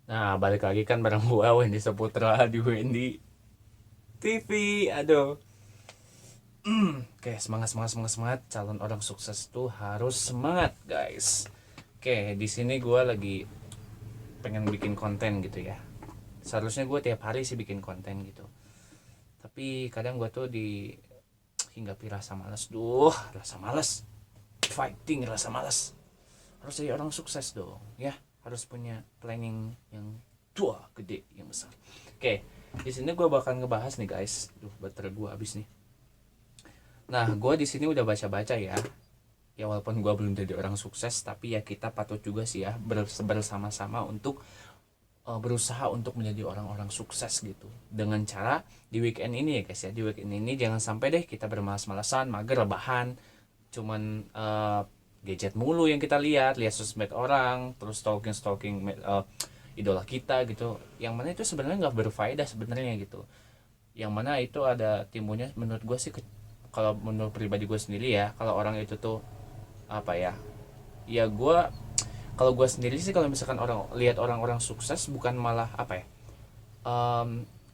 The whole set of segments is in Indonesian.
Nah, balik lagi kan bareng gua Wendy Saputra di Wendy TV. Aduh. Oke, semangat semangat semangat semangat. Calon orang sukses tuh harus semangat, guys. Oke, di sini gua lagi pengen bikin konten gitu ya. Seharusnya gua tiap hari sih bikin konten gitu. Tapi kadang gua tuh hinggapi rasa malas. Rasa malas. Fighting rasa malas. Harus jadi orang sukses dong, ya. Harus punya planning yang gede, yang besar. Oke, di sini gue bakal ngebahas nih guys. Baterai gue habis nih. Nah, gue di sini udah baca-baca ya. Ya walaupun gue belum jadi orang sukses, tapi ya kita patut juga sih ya bersama-sama untuk berusaha untuk menjadi orang-orang sukses gitu. Dengan cara di weekend ini ya guys ya. Di weekend ini jangan sampai deh kita bermalas-malasan, mager, rebahan, cuman gadget mulu yang kita lihat sosmed orang, terus stalking idola kita gitu, yang mana itu sebenarnya nggak berfaedah sebenarnya gitu, yang mana itu ada timbulnya menurut gue sih kalau menurut pribadi gue sendiri ya, kalau orang itu tuh apa ya, ya gue, kalau gue sendiri sih kalau misalkan orang lihat orang-orang sukses bukan malah apa ya,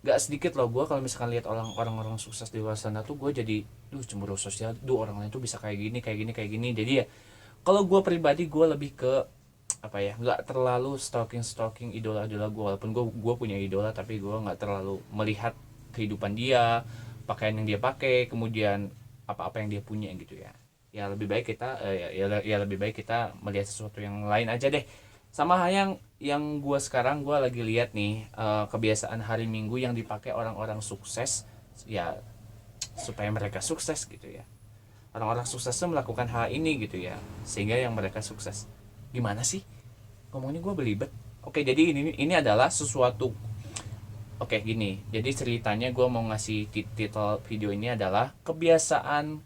gak sedikit loh gue kalau misalkan lihat orang-orang sukses di luar sana tuh gue jadi cemburu sosial, orang lain tuh bisa kayak gini kayak gini kayak gini. Jadi ya kalau gue pribadi gue lebih ke apa ya, nggak terlalu stalking idola gue, walaupun gue punya idola, tapi gue nggak terlalu melihat kehidupan dia, pakaian yang dia pakai, kemudian apa-apa yang dia punya gitu ya. Ya lebih baik kita ya lebih baik kita melihat sesuatu yang lain aja deh. Sama yang gue sekarang gue lagi lihat nih, kebiasaan hari Minggu yang dipakai orang-orang sukses ya, supaya mereka sukses gitu ya. Orang-orang sukses tuh melakukan hal ini gitu ya, sehingga yang mereka sukses. Gimana sih ngomongnya, gue belibet. Oke, jadi ini adalah sesuatu. Oke, gini, jadi ceritanya gue mau ngasih titel video ini adalah kebiasaan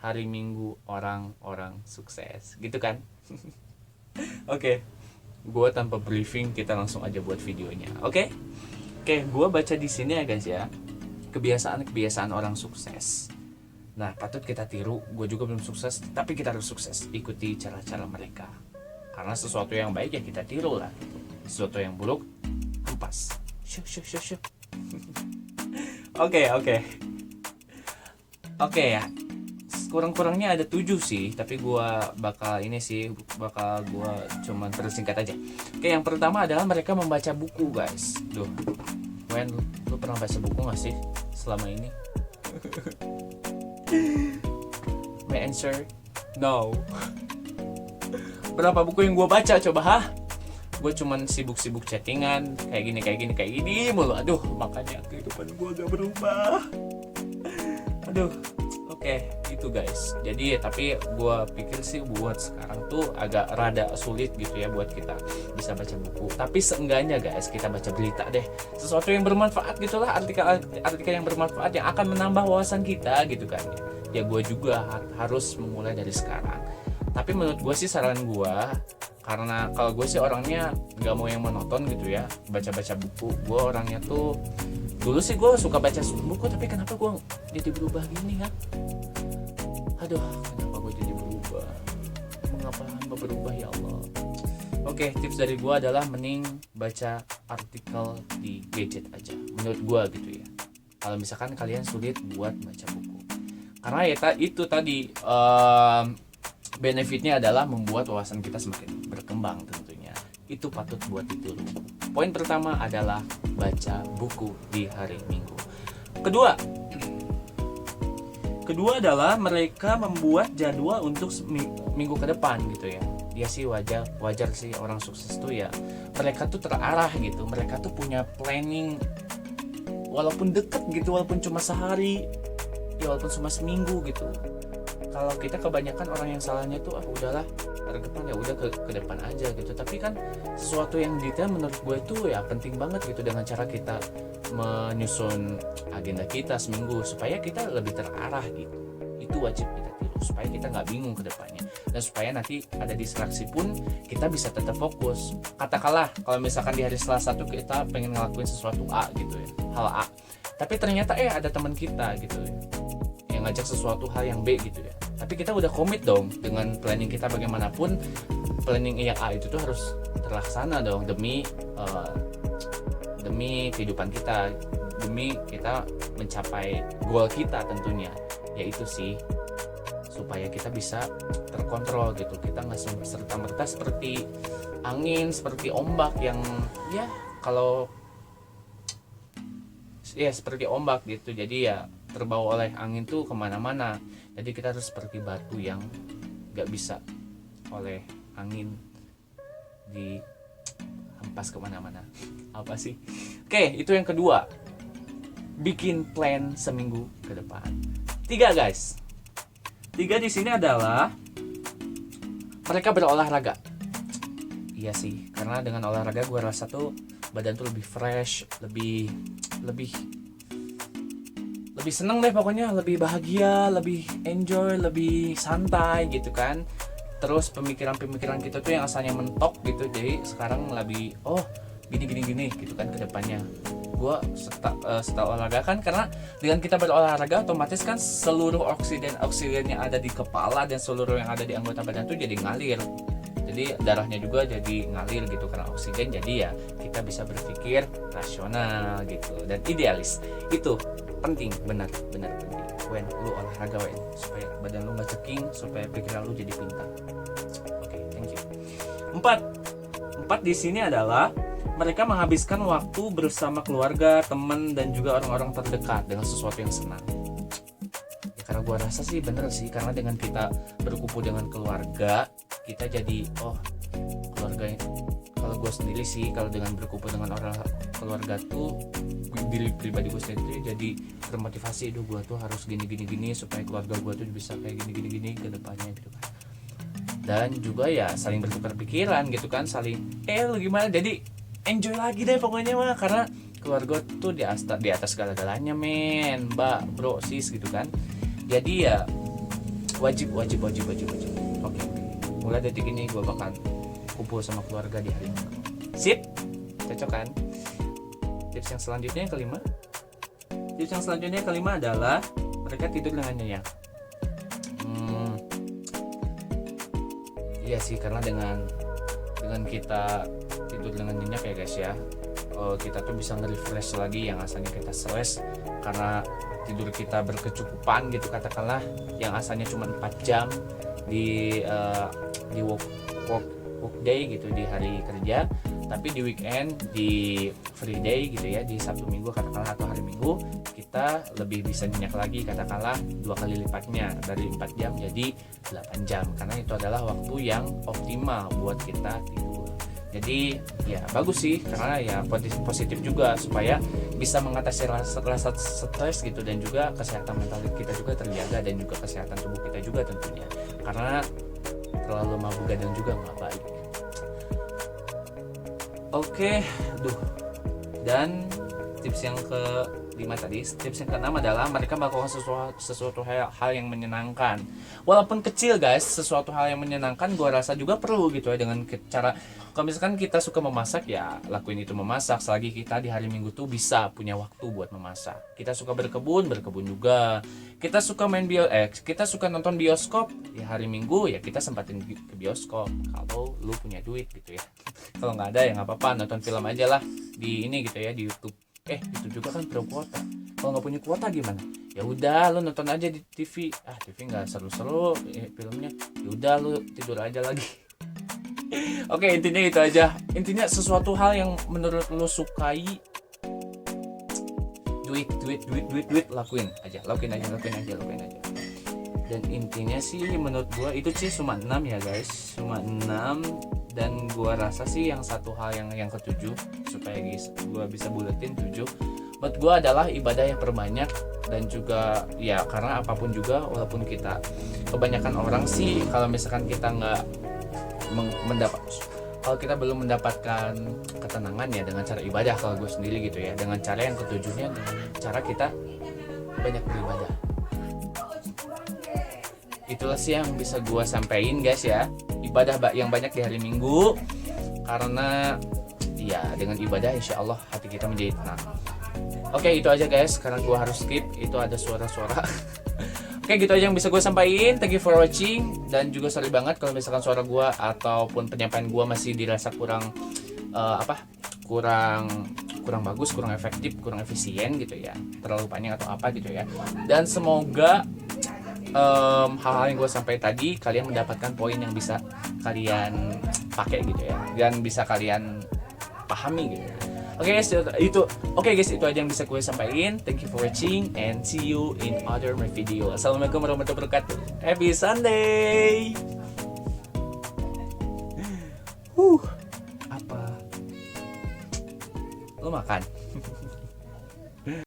hari Minggu orang-orang sukses gitu kan. Oke, gue tanpa briefing kita langsung aja buat videonya. Oke, gue baca di sini ya guys ya, kebiasaan orang sukses. Nah, patut kita tiru. Gue juga belum sukses, tapi kita harus sukses. Ikuti cara-cara mereka. Karena sesuatu yang baik ya kita tiru lah. Sesuatu yang buruk, hempas. Syuh. Oke ya. Kurang-kurangnya ada 7 sih, tapi gue bakal gue cuman persingkat aja. Oke, yang pertama adalah mereka membaca buku guys. Wen, lu pernah baca buku gak sih selama ini? My answer, no. Berapa buku yang gue baca coba, gue cuman sibuk chattingan kayak gini mulu. Aduh, makanya kehidupan gue gak berubah. Aduh. Oke, itu guys. Jadi tapi gue pikir sih buat sekarang tuh agak rada sulit gitu ya buat kita bisa baca buku. Tapi seenggaknya guys, kita baca berita deh, sesuatu yang bermanfaat gitulah, artikel yang bermanfaat yang akan menambah wawasan kita gitu kan ya. Gue juga harus memulai dari sekarang. Tapi menurut gue sih, saran gue, karena kalau gue sih orangnya nggak mau yang monoton gitu ya, baca buku. Gue orangnya tuh dulu sih gue suka baca buku, tapi kenapa gue jadi berubah gini ya? Aduh, kenapa gue jadi berubah? Mengapa hamba berubah ya Allah? Oke, tips dari gue adalah mending baca artikel di gadget aja, menurut gue gitu ya. Kalau misalkan kalian sulit buat baca buku, karena ya itu tadi benefitnya adalah membuat wawasan kita semakin berkembang tentunya. Itu patut buat ditiru. Poin pertama adalah baca buku di hari Minggu. Kedua adalah mereka membuat jadwal untuk minggu ke depan gitu ya. Dia sih wajar sih orang sukses tuh ya, mereka tuh terarah gitu. Mereka tuh punya planning, walaupun deket gitu, walaupun cuma sehari ya, walaupun cuma seminggu gitu. Kalau kita kebanyakan orang yang salahnya tuh udahlah ke depan, ya udah ke depan aja gitu. Tapi kan sesuatu yang detail menurut gue itu ya penting banget gitu, dengan cara kita menyusun agenda kita seminggu supaya kita lebih terarah gitu. Itu wajib kita tiru supaya kita nggak bingung ke depannya, dan supaya nanti ada distraksi pun kita bisa tetap fokus. Katakanlah kalau misalkan di hari Selasa tuh kita pengen ngelakuin sesuatu A gitu ya, hal A, tapi ternyata ada teman kita gitu ya yang ngajak sesuatu hal yang B gitu ya, tapi kita udah komit dong dengan planning kita. Bagaimanapun planning yang A itu tuh harus terlaksana dong demi kehidupan kita, demi kita mencapai goal kita tentunya, yaitu sih supaya kita bisa terkontrol gitu. Kita nggak serta-merta seperti angin, seperti ombak yang ya kalau ya seperti ombak gitu, jadi ya terbawa oleh angin tuh kemana-mana. Jadi kita harus seperti batu yang nggak bisa oleh angin dihempas kemana-mana. Apa sih? Oke, itu yang kedua, bikin plan seminggu ke depan. 3 guys, 3 di sini adalah mereka berolahraga. Iya sih, karena dengan olahraga gue rasa tuh badan tuh lebih fresh, lebih seneng deh pokoknya, lebih bahagia, lebih enjoy, lebih santai gitu kan. Terus pemikiran kita tuh yang asalnya mentok gitu, jadi sekarang lebih gini gitu kan ke depannya. Gue setelah olahraga kan, karena dengan kita berolahraga otomatis kan seluruh oksigen yang ada di kepala dan seluruh yang ada di anggota badan tuh jadi ngalir. Jadi darahnya juga jadi ngalir gitu karena oksigen. Jadi ya kita bisa berpikir rasional gitu dan idealis. Itu penting, benar penting. When lu olahraga supaya badan lu nggak ceking, supaya pikiran lu jadi pintar. Oke, thank you. 4 di sini adalah mereka menghabiskan waktu bersama keluarga, teman, dan juga orang-orang terdekat dengan sesuatu yang senang. Ya, karena gue rasa sih bener sih, karena dengan kita berkumpul dengan keluarga, kita jadi keluarga. Kalau gue sendiri sih, kalau dengan berkumpul dengan orang keluarga tuh, diri pribadi gue sendiri jadi termotivasi. Gue tuh harus gini supaya keluarga gue tuh bisa kayak gini ke depannya gitu kan. Dan juga ya saling bertukar pikiran gitu kan, saling lu gimana, jadi enjoy lagi deh pokoknya mah, karena keluarga tuh di atas segala-galanya men, mbak, bro, sis gitu kan. Jadi ya wajib. Oke. Mulai detik ini gue bakal kumpul sama keluarga di hari Minggu. Sip? Cocok kan? Tips yang selanjutnya yang kelima adalah mereka tidur dengan nyenyak. Iya sih, karena dengan kita tidur dengan nyenyak ya guys ya, kita tuh bisa nge-refresh lagi yang asalnya kita stres karena tidur kita berkecukupan gitu katakanlah, yang asalnya cuma 4 jam di work day gitu di hari kerja, tapi di weekend, di free day gitu ya, di Sabtu Minggu katakanlah atau hari Minggu, kita lebih bisa nyenyak lagi katakanlah 2 kali lipatnya, dari 4 jam jadi 8 jam, karena itu adalah waktu yang optimal buat kita tidur. Jadi ya bagus sih, karena ya positif juga supaya bisa mengatasi rasa stres gitu, dan juga kesehatan mental kita juga terjaga, dan juga kesehatan tubuh kita juga tentunya, karena terlalu mabuk gadang juga nggak baik. Oke, dan tips yang ke-5 tadi, tips yang ke-6 adalah mereka melakukan sesuatu hal yang menyenangkan. Walaupun kecil guys, sesuatu hal yang menyenangkan gue rasa juga perlu gitu ya, dengan cara, kalau misalkan kita suka memasak ya lakuin itu memasak, selagi kita di hari Minggu tuh bisa punya waktu buat memasak. Kita suka berkebun juga. Kita suka kita suka nonton bioskop ya hari Minggu, ya kita sempatin ke bioskop kalau lu punya duit gitu ya. Kalau nggak ada ya nggak apa-apa, nonton film aja lah di ini gitu ya, di YouTube. Itu juga kan pro kuota. Kalau nggak punya kuota gimana? Ya udah lu nonton aja di TV. TV nggak seru-seru filmnya. Ya udah lu tidur aja lagi. Oke, intinya itu aja. Intinya sesuatu hal yang menurut lu sukai, duit, lakuin aja. Dan intinya sih menurut gua itu sih cuma 6 ya guys, cuma 6. Dan gua rasa sih yang satu hal yang ke-7, supaya guys gua bisa buletin 7, menurut gua adalah ibadah yang perbanyak. Dan juga ya karena apapun juga, walaupun kita, kebanyakan orang sih kalau misalkan kita nggak kalau kita belum mendapatkan ketenangan ya dengan cara ibadah, kalau gue sendiri gitu ya, dengan cara yang ke-7-nya, dengan cara kita banyak beribadah. Itulah sih yang bisa gue sampaikan guys ya, ibadah yang banyak di hari Minggu, karena ya dengan ibadah insya Allah hati kita menjadi tenang. Oke, itu aja guys, karena gue harus skip, itu ada suara-suara. Oke, gitu aja yang bisa gue sampaikan. Thank you for watching. Dan juga sorry banget kalau misalkan suara gue ataupun penyampaian gue masih dirasa kurang kurang bagus, kurang efektif, kurang efisien gitu ya, terlalu panjang atau apa gitu ya. Dan semoga hal-hal yang gue sampaikan tadi kalian mendapatkan poin yang bisa kalian pakai gitu ya, dan bisa kalian pahami gitu. Oke guys, itu aja yang bisa gue sampaikan. Thank you for watching and see you in other my video. Assalamualaikum warahmatullahi wabarakatuh. Happy Sunday.